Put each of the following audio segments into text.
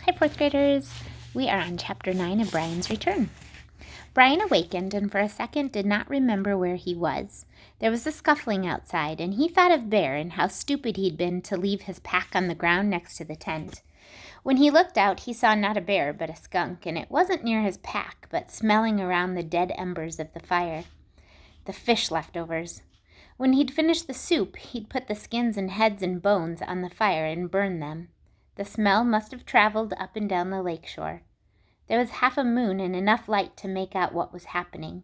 Hi, fourth graders. We are on chapter 9 of Brian's Return. Brian awakened and for a second did not remember where he was. There was a scuffling outside, and he thought of Bear and how stupid he'd been to leave his pack on the ground next to the tent. When he looked out, he saw not a bear but a skunk, and it wasn't near his pack, but smelling around the dead embers of the fire. The fish leftovers. When he'd finished the soup, he'd put the skins and heads and bones on the fire and burn them. The smell must have traveled up and down the lake shore. There was half a moon and enough light to make out what was happening.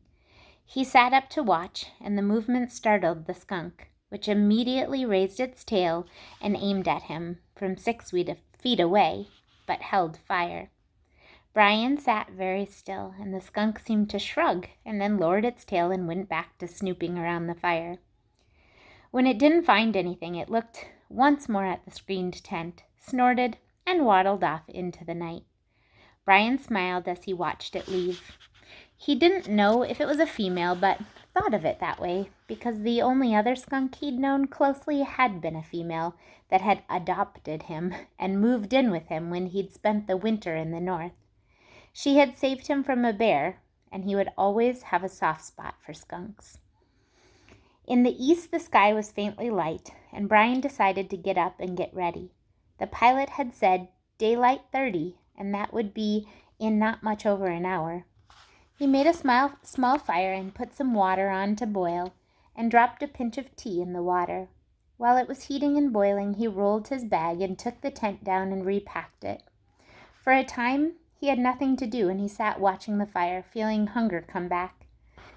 He sat up to watch, and the movement startled the skunk, which immediately raised its tail and aimed at him from 6 feet away, but held fire. Brian sat very still, and the skunk seemed to shrug and then lowered its tail and went back to snooping around the fire. When it didn't find anything, it looked once more at the screened tent, snorted, and waddled off into the night. Brian smiled as he watched it leave. He didn't know if it was a female, but thought of it that way because the only other skunk he'd known closely had been a female that had adopted him and moved in with him when he'd spent the winter in the north. She had saved him from a bear, and he would always have a soft spot for skunks. In the east, the sky was faintly light, and Brian decided to get up and get ready. The pilot had said daylight 30, and that would be in not much over an hour. He made a small fire and put some water on to boil and dropped a pinch of tea in the water. While it was heating and boiling, he rolled his bag and took the tent down and repacked it. For a time, he had nothing to do, and he sat watching the fire, feeling hunger come back.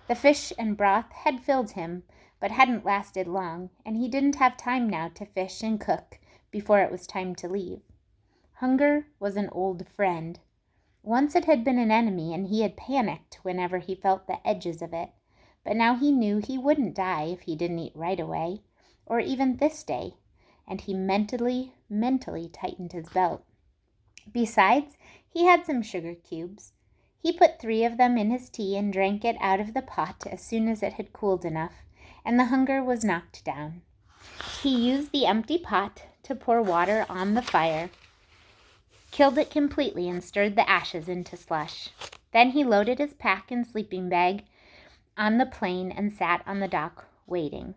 The fish and broth had filled him, but hadn't lasted long, and he didn't have time now to fish and cook before it was time to leave. Hunger was an old friend. Once it had been an enemy, and he had panicked whenever he felt the edges of it, but now he knew he wouldn't die if he didn't eat right away, or even this day, and he mentally tightened his belt. Besides, he had some sugar cubes. He put 3 of them in his tea and drank it out of the pot as soon as it had cooled enough, and the hunger was knocked down. He used the empty pot to pour water on the fire, killed it completely, and stirred the ashes into slush. Then he loaded his pack and sleeping bag on the plane and sat on the dock waiting.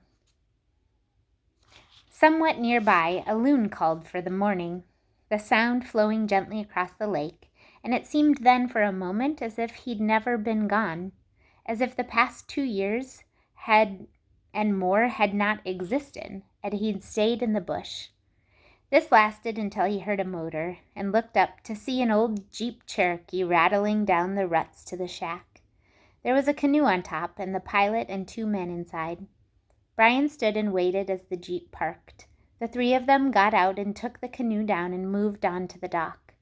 Somewhat nearby, a loon called for the morning, the sound flowing gently across the lake, and it seemed then for a moment as if he'd never been gone, as if the past 2 years had not existed, and he'd stayed in the bush. This lasted until he heard a motor and looked up to see an old Jeep Cherokee rattling down the ruts to the shack. There was a canoe on top and the pilot and 2 men inside. Brian stood and waited as the Jeep parked. The 3 of them got out and took the canoe down and moved on to the dock.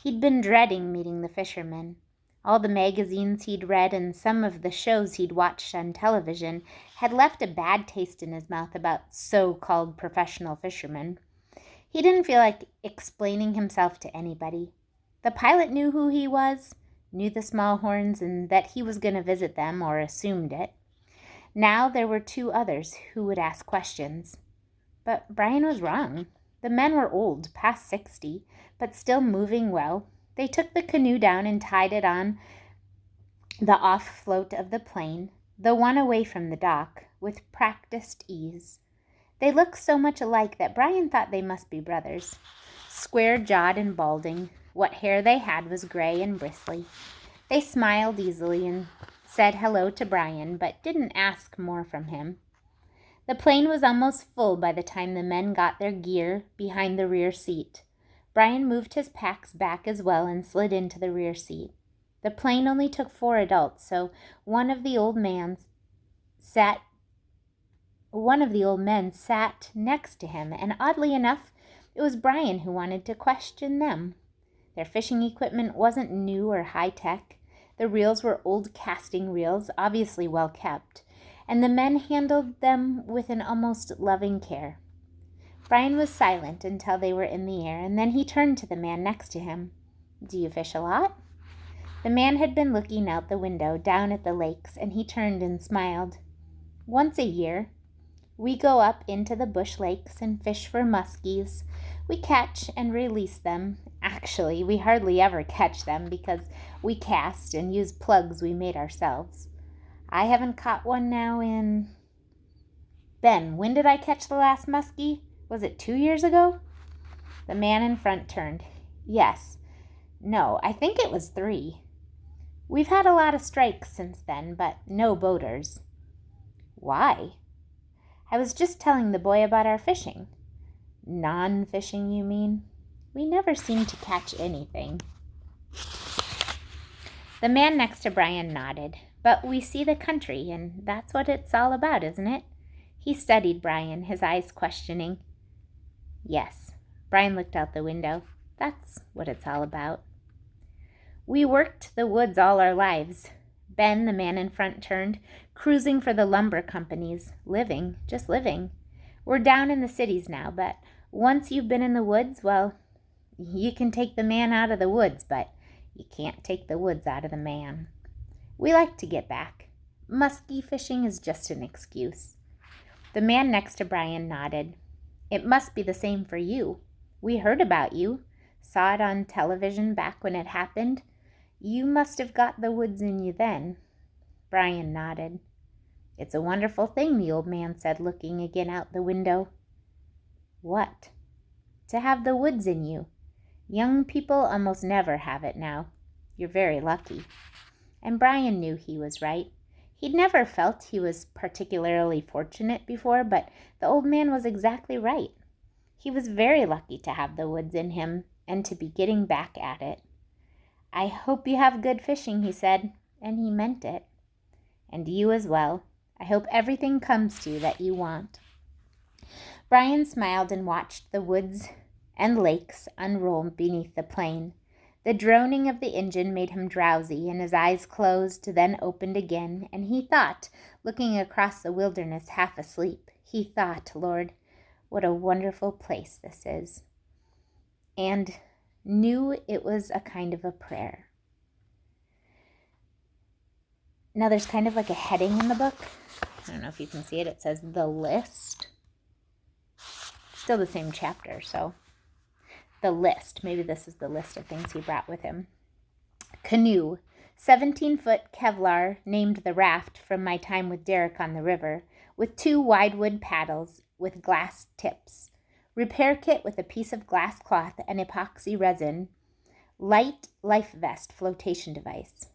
He'd been dreading meeting the fishermen. All the magazines he'd read and some of the shows he'd watched on television had left a bad taste in his mouth about so-called professional fishermen. He didn't feel like explaining himself to anybody. The pilot knew who he was, knew the Smallhorns, and that he was going to visit them, or assumed it. Now there were 2 others who would ask questions. But Brian was wrong. The men were old, past 60, but still moving well. They took the canoe down and tied it on the off float of the plane, the one away from the dock, with practiced ease. They looked so much alike that Brian thought they must be brothers. Square-jawed and balding, what hair they had was gray and bristly. They smiled easily and said hello to Brian, but didn't ask more from him. The plane was almost full by the time the men got their gear behind the rear seat. Brian moved his packs back as well and slid into the rear seat. The plane only took 4 adults, so one of the old men sat next to him, and oddly enough, it was Brian who wanted to question them. Their fishing equipment wasn't new or high-tech. The reels were old casting reels, obviously well kept, and the men handled them with an almost loving care. Brian was silent until they were in the air, and then he turned to the man next to him. "Do you fish a lot?" The man had been looking out the window down at the lakes, and he turned and smiled. "Once a year. We go up into the bush lakes and fish for muskies. We catch and release them. Actually, we hardly ever catch them because we cast and use plugs we made ourselves. I haven't caught one now in... Ben, when did I catch the last muskie? Was it 2 years ago? The man in front turned. Yes. No, I think it was 3. We've had a lot of strikes since then, but no boaters. Why? I was just telling the boy about our fishing. Non-fishing, you mean? We never seem to catch anything. The man next to Brian nodded. But we see the country, and that's what it's all about, isn't it? He studied Brian, his eyes questioning. Yes. Brian looked out the window. That's what it's all about. We worked the woods all our lives. Ben, the man in front, turned, cruising for the lumber companies, living, just living. We're down in the cities now, but once you've been in the woods, well, you can take the man out of the woods, but you can't take the woods out of the man. We like to get back. Muskie fishing is just an excuse. The man next to Brian nodded. It must be the same for you. We heard about you, saw it on television back when it happened. You must have got the woods in you then. Brian nodded. It's a wonderful thing, the old man said, looking again out the window. What? To have the woods in you. Young people almost never have it now. You're very lucky. And Brian knew he was right. He'd never felt he was particularly fortunate before, but the old man was exactly right. He was very lucky to have the woods in him and to be getting back at it. I hope you have good fishing, he said, and he meant it. And you as well. I hope everything comes to you that you want. Brian smiled and watched the woods and lakes unroll beneath the plain. The droning of the engine made him drowsy, and his eyes closed, then opened again, and he thought, looking across the wilderness half asleep, he thought, Lord, what a wonderful place this is, and knew it was a kind of a prayer. Now there's kind of like a heading in the book. I don't know if you can see it. It says The List. Still the same chapter, so... The list. Maybe this is the list of things he brought with him. Canoe. 17-foot Kevlar, named the raft from my time with Derek on the river, with 2 wide wood paddles with glass tips. Repair kit with a piece of glass cloth and epoxy resin. Light life vest flotation device.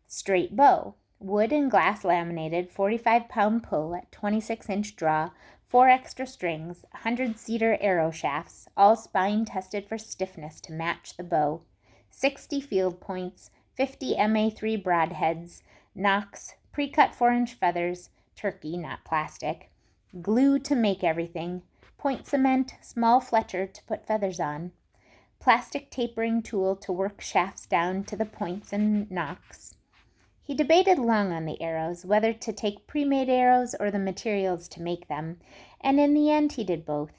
Straight bow. Wood and glass laminated, 45-pound pull at 26-inch draw, 4 extra strings, 100-cedar arrow shafts, all spine tested for stiffness to match the bow, 60 field points, 50 MA3 broadheads, Knox, pre-cut 4-inch feathers, turkey, not plastic, glue to make everything, point cement, small Fletcher to put feathers on, plastic tapering tool to work shafts down to the points and nocks. He debated long on the arrows, whether to take pre-made arrows or the materials to make them, and in the end he did both.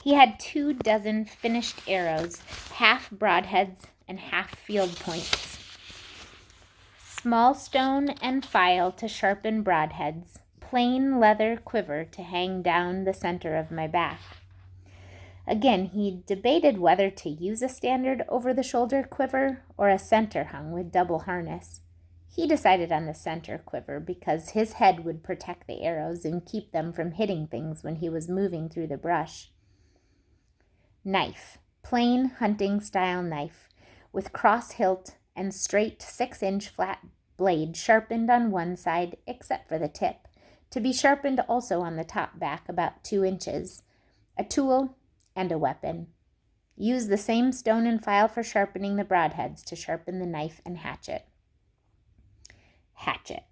He had 24 finished arrows, half broadheads and half field points. Small stone and file to sharpen broadheads, plain leather quiver to hang down the center of my back. Again, he debated whether to use a standard over-the-shoulder quiver or a center hung with double harness. He decided on the center quiver because his head would protect the arrows and keep them from hitting things when he was moving through the brush. Knife. Plain hunting-style knife with cross hilt and straight 6-inch flat blade sharpened on one side except for the tip, to be sharpened also on the top back about 2 inches. A tool and a weapon. Use the same stone and file for sharpening the broadheads to sharpen the knife and hatchet. Hatchet.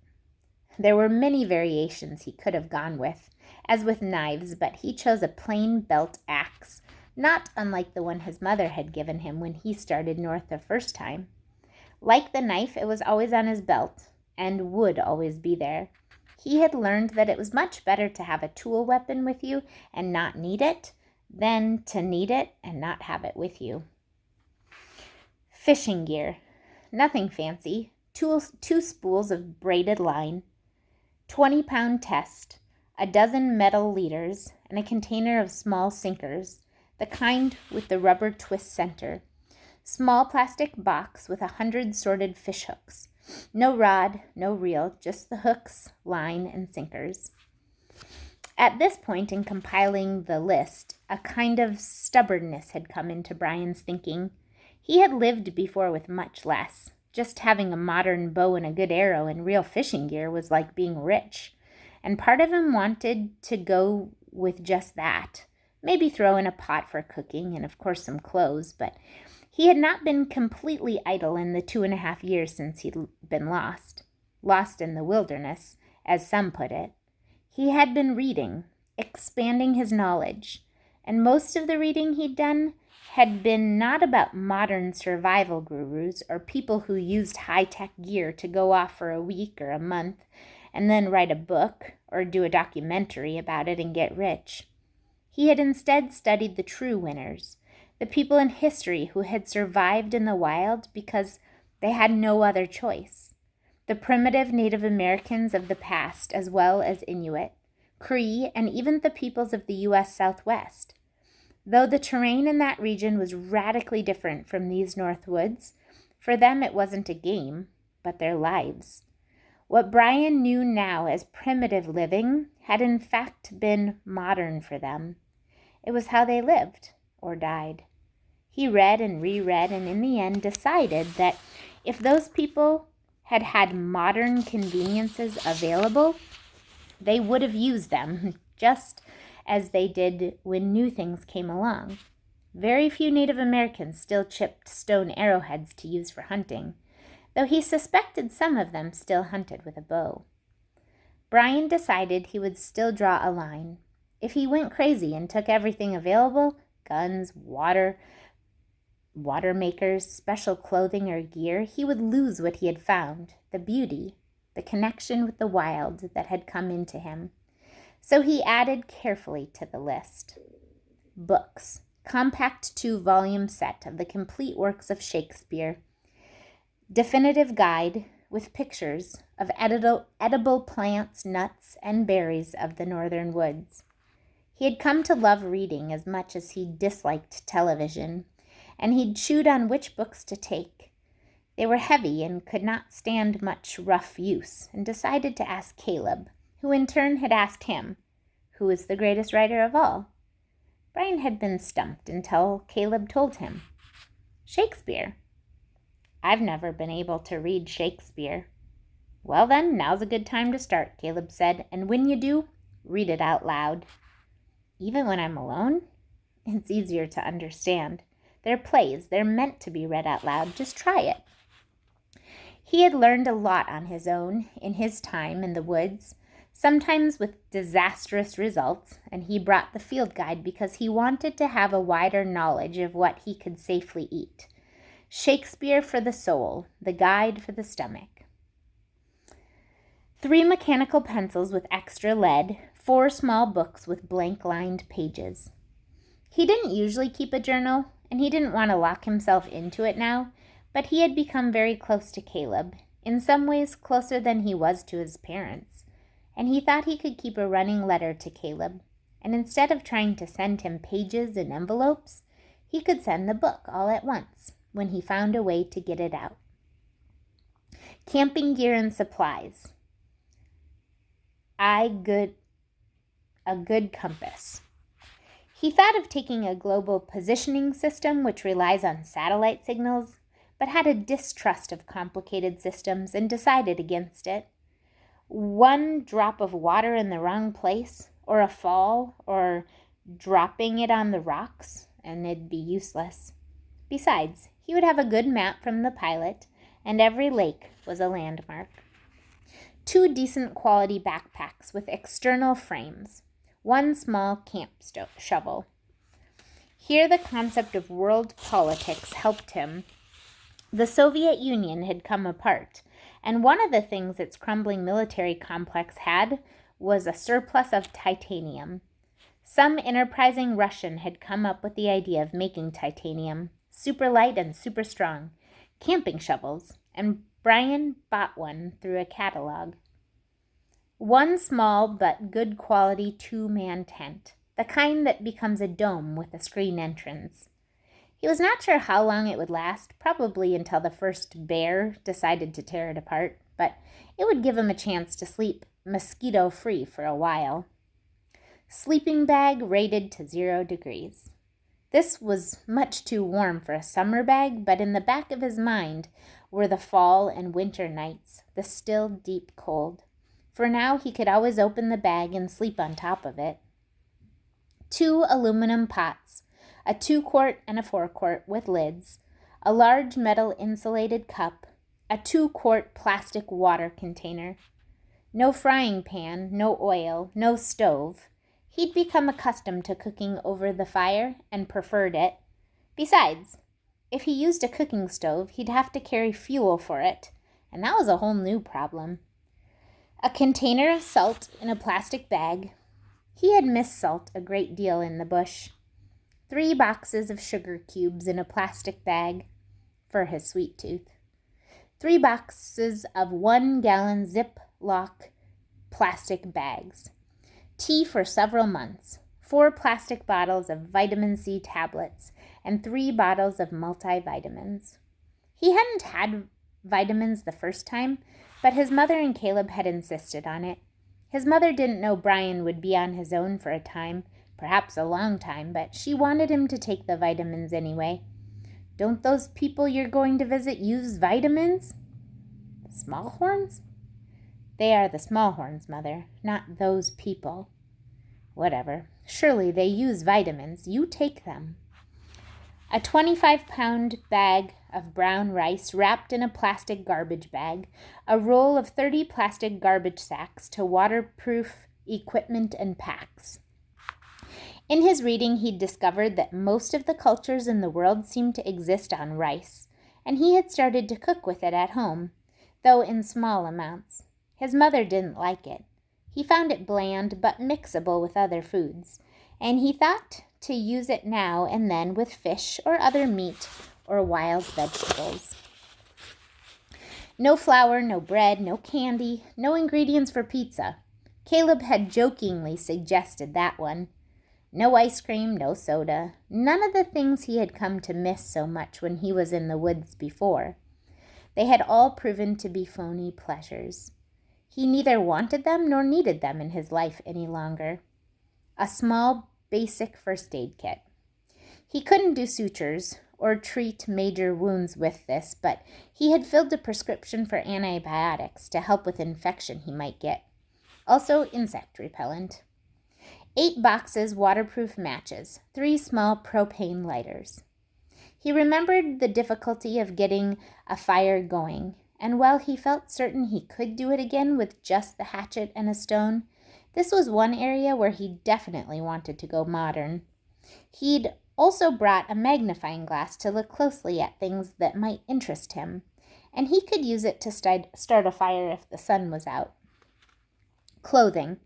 There were many variations he could have gone with, as with knives, but he chose a plain belt axe, not unlike the one his mother had given him when he started north the first time. Like the knife, it was always on his belt, and would always be there. He had learned that it was much better to have a tool weapon with you and not need it, than to need it and not have it with you. Fishing gear. Nothing fancy. 2 spools of braided line, 20-pound test, a dozen metal leaders, and a container of small sinkers, the kind with the rubber twist center. Small plastic box with 100 sorted fish hooks. No rod, no reel, just the hooks, line, and sinkers. At this point in compiling the list, a kind of stubbornness had come into Brian's thinking. He had lived before with much less. Just having a modern bow and a good arrow and real fishing gear was like being rich. And part of him wanted to go with just that. Maybe throw in a pot for cooking and, of course, some clothes, but he had not been completely idle in the 2.5 years since he'd been lost. Lost in the wilderness, as some put it. He had been reading, expanding his knowledge, and most of the reading he'd done had been not about modern survival gurus or people who used high-tech gear to go off for a week or a month and then write a book or do a documentary about it and get rich. He had instead studied the true winners, the people in history who had survived in the wild because they had no other choice. The primitive Native Americans of the past, as well as Inuit, Cree, and even the peoples of the U.S. Southwest. Though the terrain in that region was radically different from these North Woods, for them it wasn't a game, but their lives. What Brian knew now as primitive living had in fact been modern for them. It was how they lived, or died. He read and reread and in the end decided that if those people had had modern conveniences available, they would have used them, just as they did when new things came along. Very few Native Americans still chipped stone arrowheads to use for hunting, though he suspected some of them still hunted with a bow. Brian decided he would still draw a line. If he went crazy and took everything available, guns, water makers, special clothing or gear, he would lose what he had found, the beauty, the connection with the wild that had come into him. So he added carefully to the list. Books, compact 2-volume set of the complete works of Shakespeare, definitive guide with pictures of edible plants, nuts, and berries of the northern woods. He had come to love reading as much as he disliked television, and he'd chewed on which books to take. They were heavy and could not stand much rough use, and decided to ask Caleb, who in turn had asked him, who is the greatest writer of all? Brian had been stumped until Caleb told him. Shakespeare. I've never been able to read Shakespeare. Well then, now's a good time to start, Caleb said, and when you do, read it out loud. Even when I'm alone? It's easier to understand. They're plays. They're meant to be read out loud. Just try it. He had learned a lot on his own in his time in the woods, sometimes with disastrous results, and he brought the field guide because he wanted to have a wider knowledge of what he could safely eat. Shakespeare for the soul, the guide for the stomach. 3 mechanical pencils with extra lead, 4 small books with blank-lined pages. He didn't usually keep a journal, and he didn't want to lock himself into it now, but he had become very close to Caleb, in some ways closer than he was to his parents, and he thought he could keep a running letter to Caleb, and instead of trying to send him pages and envelopes, he could send the book all at once, when he found a way to get it out. Camping gear and supplies. A good compass. He thought of taking a global positioning system which relies on satellite signals, but had a distrust of complicated systems and decided against it. 1 drop of water in the wrong place, or a fall, or dropping it on the rocks, and it'd be useless. Besides, he would have a good map from the pilot, and every lake was a landmark. 2 decent quality backpacks with external frames. 1 small camp shovel. Here the concept of world politics helped him. The Soviet Union had come apart, and one of the things its crumbling military complex had was a surplus of titanium. Some enterprising Russian had come up with the idea of making titanium, super light and super strong, camping shovels, and Brian bought one through a catalog. 1 small but good quality 2-man tent. the kind that becomes a dome with a screen entrance. He was not sure how long it would last, probably until the first bear decided to tear it apart, but it would give him a chance to sleep mosquito-free for a while. Sleeping bag rated to 0 degrees. This was much too warm for a summer bag, but in the back of his mind were the fall and winter nights, the still deep cold. For now he could always open the bag and sleep on top of it. 2 aluminum pots, a 2-quart and a 4-quart with lids, a large metal insulated cup, a 2-quart plastic water container. No frying pan, no oil, no stove. He'd become accustomed to cooking over the fire and preferred it. Besides, if he used a cooking stove, he'd have to carry fuel for it, and that was a whole new problem. A container of salt in a plastic bag. He had missed salt a great deal in the bush. 3 boxes of sugar cubes in a plastic bag for his sweet tooth. 3 boxes of 1-gallon Ziploc plastic bags. Tea for several months. 4 plastic bottles of vitamin C tablets and 3 bottles of multivitamins. He hadn't had vitamins the first time, but his mother and Caleb had insisted on it. His mother didn't know Brian would be on his own for a time, perhaps a long time, but she wanted him to take the vitamins anyway. Don't those people you're going to visit use vitamins? The Smallhorns? They are the Smallhorns, Mother, not those people. Whatever. Surely they use vitamins. You take them. A 25-pound bag of brown rice wrapped in a plastic garbage bag, a roll of 30 plastic garbage sacks to waterproof equipment and packs. In his reading, he'd discovered that most of the cultures in the world seemed to exist on rice, and he had started to cook with it at home, though in small amounts. His mother didn't like it. He found it bland but mixable with other foods, and he thought to use it now and then with fish or other meat or wild vegetables. No flour, no bread, no candy, no ingredients for pizza. Caleb had jokingly suggested that one. No ice cream, no soda, none of the things he had come to miss so much when he was in the woods before. They had all proven to be phony pleasures. He neither wanted them nor needed them in his life any longer. A small, basic first aid kit. He couldn't do sutures or treat major wounds with this, but he had filled a prescription for antibiotics to help with infection he might get. Also, insect repellent. 8 boxes waterproof matches, 3 small propane lighters. He remembered the difficulty of getting a fire going, and while he felt certain he could do it again with just the hatchet and a stone, this was one area where he definitely wanted to go modern. He'd also brought a magnifying glass to look closely at things that might interest him, and he could use it to start a fire if the sun was out. Clothing.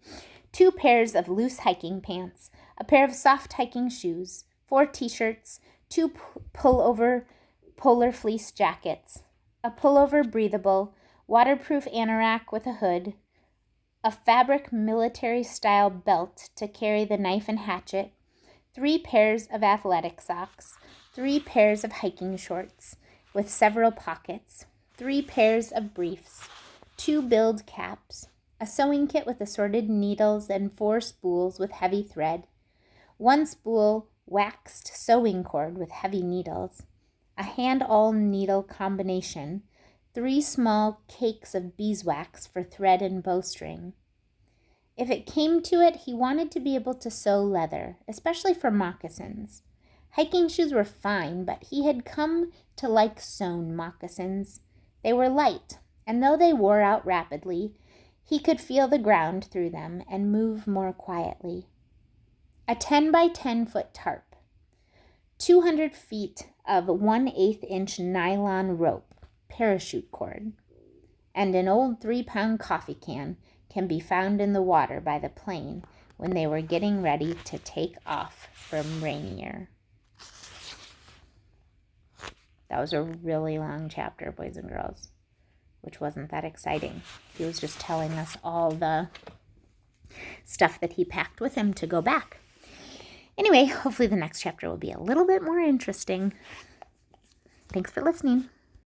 2 pairs of loose hiking pants, a pair of soft hiking shoes, 4 t-shirts, 2 pullover polar fleece jackets, a pullover breathable, waterproof anorak with a hood, a fabric military-style belt to carry the knife and hatchet, 3 pairs of athletic socks, 3 pairs of hiking shorts with several pockets, 3 pairs of briefs, 2 build caps, a sewing kit with assorted needles and 4 spools with heavy thread, 1 spool waxed sewing cord with heavy needles, a hand-awl needle combination, 3 small cakes of beeswax for thread and bowstring. If it came to it, he wanted to be able to sew leather, especially for moccasins. Hiking shoes were fine, but he had come to like sewn moccasins. They were light, and though they wore out rapidly, he could feel the ground through them and move more quietly. A 10 by 10 foot tarp, 200 feet of 1/8 inch nylon rope, parachute cord, and an old 3-pound coffee can be found in the water by the plane when they were getting ready to take off from Rainier. That was a really long chapter, boys and girls, which wasn't that exciting. He was just telling us all the stuff that he packed with him to go back. Anyway, hopefully the next chapter will be a little bit more interesting. Thanks for listening.